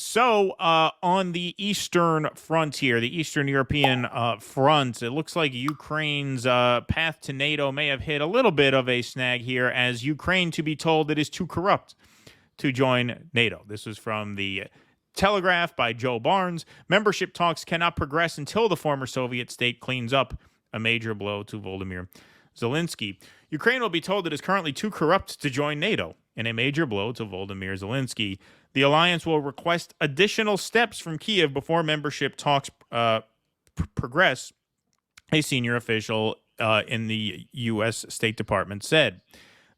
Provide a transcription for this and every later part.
So, on the eastern frontier, the Eastern European front, it looks like Ukraine's path to NATO may have hit a little bit of a snag here, as Ukraine, to be told, it is too corrupt to join NATO. This was from the Telegraph by Joe Barnes. Membership talks cannot progress until the former Soviet state cleans up, a major blow to Volodymyr Zelensky. Ukraine will be told it is currently too corrupt to join NATO, in a major blow to Volodymyr Zelensky. The alliance will request additional steps from Kiev before membership talks progress, a senior official in the U.S. State Department said.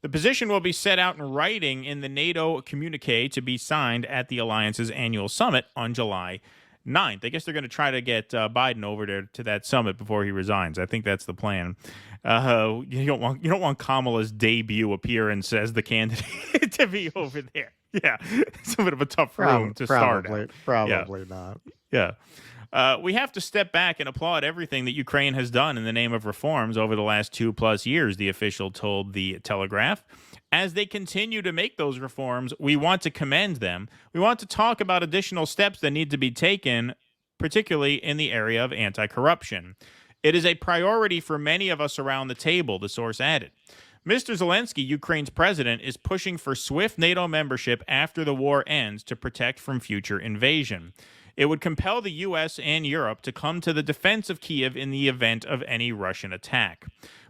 The position will be set out in writing in the NATO communique to be signed at the alliance's annual summit on July 9th. I guess they're going to try to get Biden over there to that summit before he resigns. I think that's the plan. You don't want Kamala's debut appearance as the candidate to be over there. Yeah, it's a bit of a tough room to start at. Probably not. Yeah. We have to step back and applaud everything that Ukraine has done in the name of reforms over the last 2+ years, the official told the Telegraph. As they continue to make those reforms, we want to commend them. We want to talk about additional steps that need to be taken, particularly in the area of anti-corruption. It is a priority for many of us around the table, the source added. Mr. Zelensky, Ukraine's president, is pushing for swift NATO membership after the war ends to protect from future invasion. It would compel the U.S. and Europe to come to the defense of Kiev in the event of any Russian attack.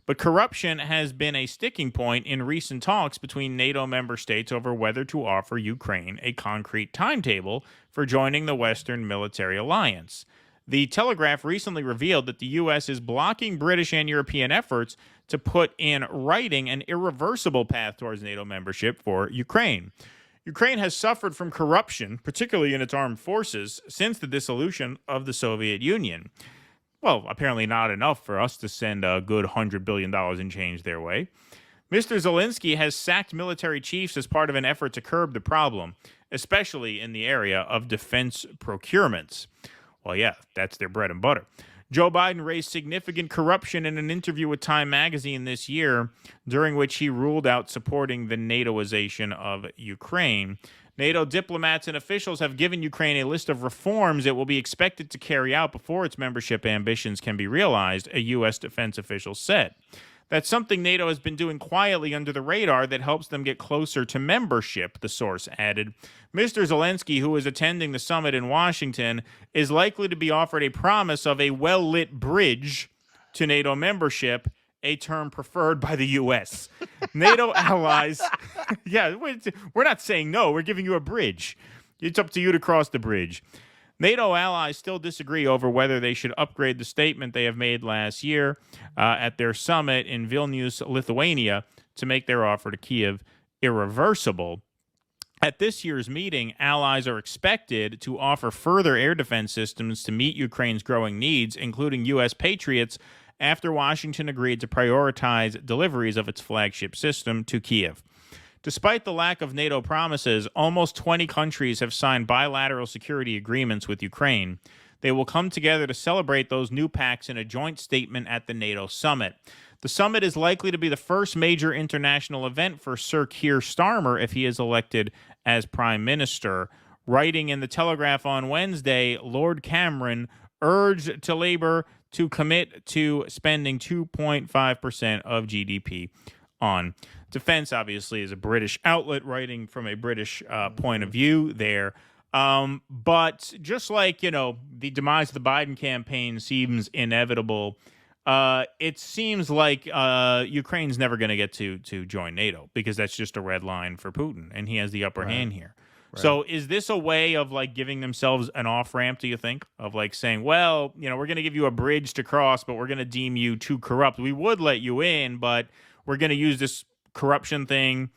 But corruption has been a sticking point in recent talks between NATO member states over whether to offer Ukraine a concrete timetable for joining the Western military alliance. The Telegraph recently revealed that the U.S. is blocking British and European efforts to put in writing an irreversible path towards NATO membership for Ukraine. Ukraine has suffered from corruption, particularly in its armed forces, since the dissolution of the Soviet Union. Well, apparently not enough for us to send a good $100 billion in change their way. Mr. Zelensky has sacked military chiefs as part of an effort to curb the problem, especially in the area of defense procurements. Well, yeah, that's their bread and butter. Joe Biden raised significant corruption in an interview with Time magazine this year, during which he ruled out supporting the NATOization of Ukraine. NATO diplomats and officials have given Ukraine a list of reforms it will be expected to carry out before its membership ambitions can be realized, a U.S. defense official said. That's something NATO has been doing quietly under the radar that helps them get closer to membership, the source added. Mr. Zelensky, who is attending the summit in Washington, is likely to be offered a promise of a well-lit bridge to NATO membership, a term preferred by the U.S. NATO allies... yeah, we're not saying no, we're giving you a bridge. It's up to you to cross the bridge. NATO allies still disagree over whether they should upgrade the statement they have made last year at their summit in Vilnius, Lithuania, to make their offer to Kiev irreversible. At this year's meeting, allies are expected to offer further air defense systems to meet Ukraine's growing needs, including U.S. Patriots, after Washington agreed to prioritize deliveries of its flagship system to Kiev. Despite the lack of NATO promises, almost 20 countries have signed bilateral security agreements with Ukraine. They will come together to celebrate those new pacts in a joint statement at the NATO summit. The summit is likely to be the first major international event for Sir Keir Starmer if he is elected as Prime Minister. Writing in the Telegraph on Wednesday, Lord Cameron urged to Labour to commit to spending 2.5% of GDP on defense. Obviously is a British outlet writing from a British point of view there. But just like, the demise of the Biden campaign seems inevitable, it seems like Ukraine's never going to get to join NATO because that's just a red line for Putin, and he has the upper hand here. Right. So is this a way of giving themselves an off-ramp, do you think? Of saying, well, we're going to give you a bridge to cross, but we're going to deem you too corrupt. We would let you in, but we're going to use this corruption thing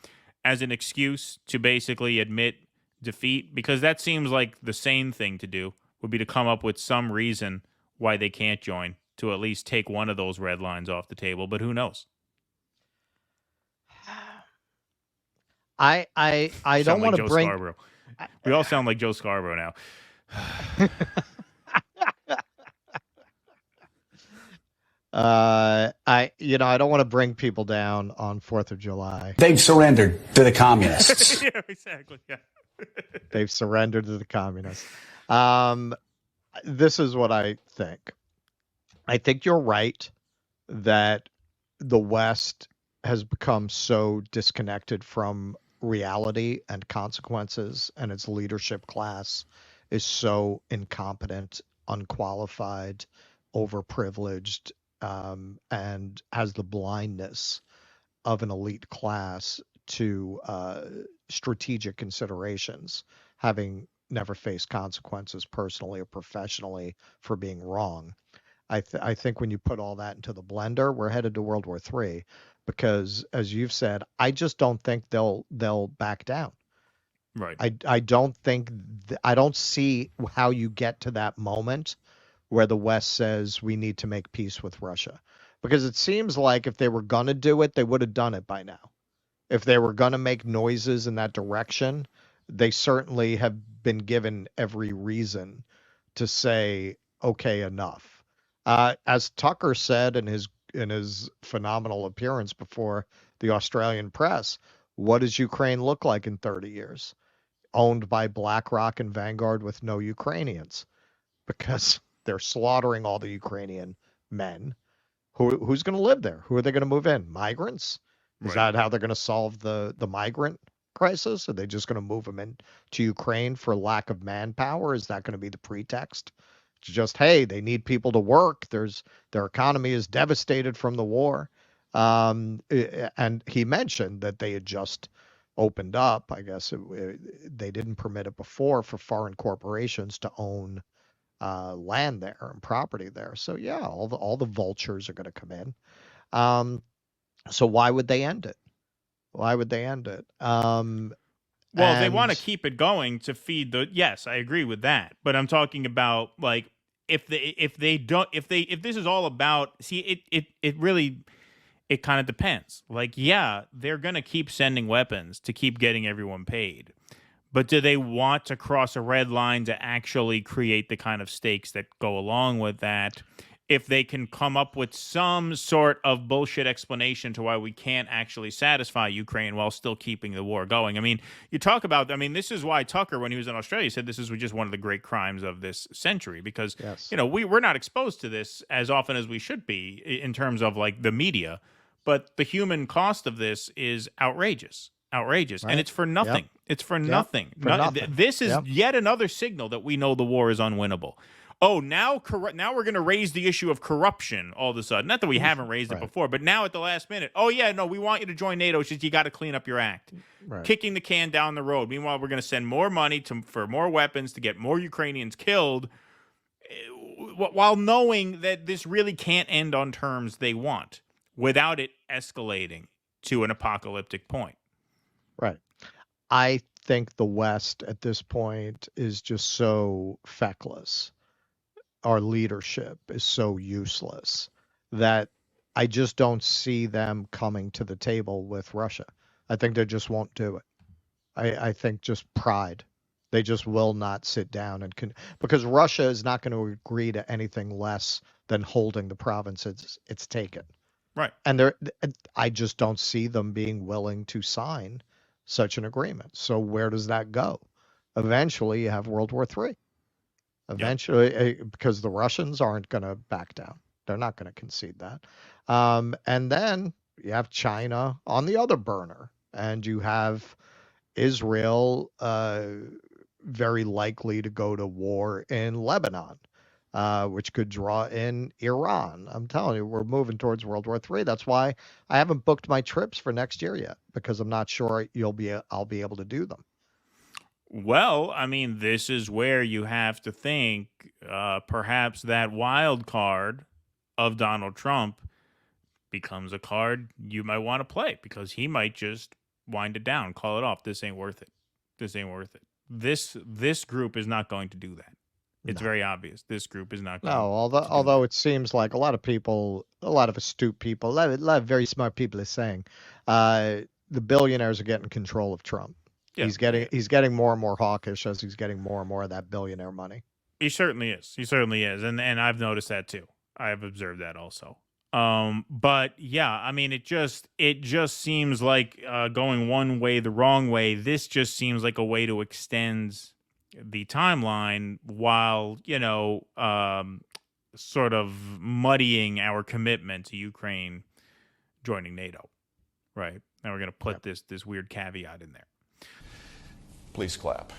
as an excuse to basically admit defeat, because that seems like the sane thing to do would be to come up with some reason why they can't join, to at least take one of those red lines off the table, but who knows? I don't want to bring... Scarborough. We all sound like Joe Scarborough now. I don't want to bring people down on 4th of July. They've surrendered to the communists. Yeah, exactly. Yeah. They've surrendered to the communists. This is what I think. I think you're right that the West has become so disconnected from reality and consequences, and its leadership class is so incompetent, unqualified, overprivileged, and has the blindness of an elite class to strategic considerations, having never faced consequences personally or professionally for being wrong. I think when you put all that into the blender, we're headed to World War III, because as you've said, I just don't think they'll back down. Right. I don't think I don't see how you get to that moment where the West says we need to make peace with Russia, because it seems like if they were gonna do it, they would have done it by now. If they were gonna make noises in that direction, they certainly have been given every reason to say, okay, enough. As Tucker said in his phenomenal appearance before the Australian press, what does Ukraine look like in 30 years? Owned by BlackRock and Vanguard with no Ukrainians, because they're slaughtering all the Ukrainian men. Who's going to live there? Who are they going to move in? Migrants? Is Right. that how they're going to solve the migrant crisis? Are they just going to move them into Ukraine for lack of manpower? Is that going to be the pretext? It's just, hey, they need people to work. Their economy is devastated from the war. And he mentioned that they had just opened up. I guess they didn't permit it before for foreign corporations to own land there and property there. So yeah, all the vultures are going to come in. So why would they end it? Why would they end it? Well, they want to keep it going to feed the. Yes, I agree with that. But I'm talking about like if this is all about. See, it really. It kind of depends. Like, yeah, they're going to keep sending weapons to keep getting everyone paid. But do they want to cross a red line to actually create the kind of stakes that go along with that? If they can come up with some sort of bullshit explanation to why we can't actually satisfy Ukraine while still keeping the war going. I mean, you talk about, I mean, this is why Tucker, when he was in Australia, said this is just one of the great crimes of this century, because, yes. you know, we're not exposed to this as often as we should be in terms of like the media. But the human cost of this is outrageous. Right. And it's for nothing. Yep. It's for nothing. Nothing. This is yet another signal that we know the war is unwinnable. Oh, now we're going to raise the issue of corruption all of a sudden. Not that we haven't raised it before, but now at the last minute, oh yeah, no, we want you to join NATO. It's just you got to clean up your act. Right. Kicking the can down the road. Meanwhile, we're going to send more money for more weapons to get more Ukrainians killed, while knowing that this really can't end on terms they want, without it escalating to an apocalyptic point. Right. I think the West at this point is just so feckless. Our leadership is so useless that I just don't see them coming to the table with Russia. I think they just won't do it. I think just pride. They just will not sit down because Russia is not going to agree to anything less than holding the provinces it's taken. Right. And I just don't see them being willing to sign such an agreement. So where does that go? Eventually, you have World War III. Eventually, because the Russians aren't going to back down. They're not going to concede that. And then you have China on the other burner, and you have Israel very likely to go to war in Lebanon. Which could draw in Iran. I'm telling you, we're moving towards World War III. That's why I haven't booked my trips for next year yet, because I'm not sure I'll be able to do them. Well, I mean, this is where you have to think perhaps that wild card of Donald Trump becomes a card you might want to play, because he might just wind it down, call it off. This ain't worth it. This ain't worth it. This group is not going to do that. It's very obvious. This group is not going to. No, although it seems like a lot of astute people, a lot of very smart people are saying the billionaires are getting control of Trump. Yeah. He's getting more and more hawkish as he's getting more and more of that billionaire money. He certainly is. And I've noticed that too. I have observed that also. But yeah, I mean, it just seems like going one way the wrong way. This just seems like a way to extend the timeline while, sort of muddying our commitment to Ukraine joining NATO. Right. Now we're going to put this weird caveat in there. Please clap.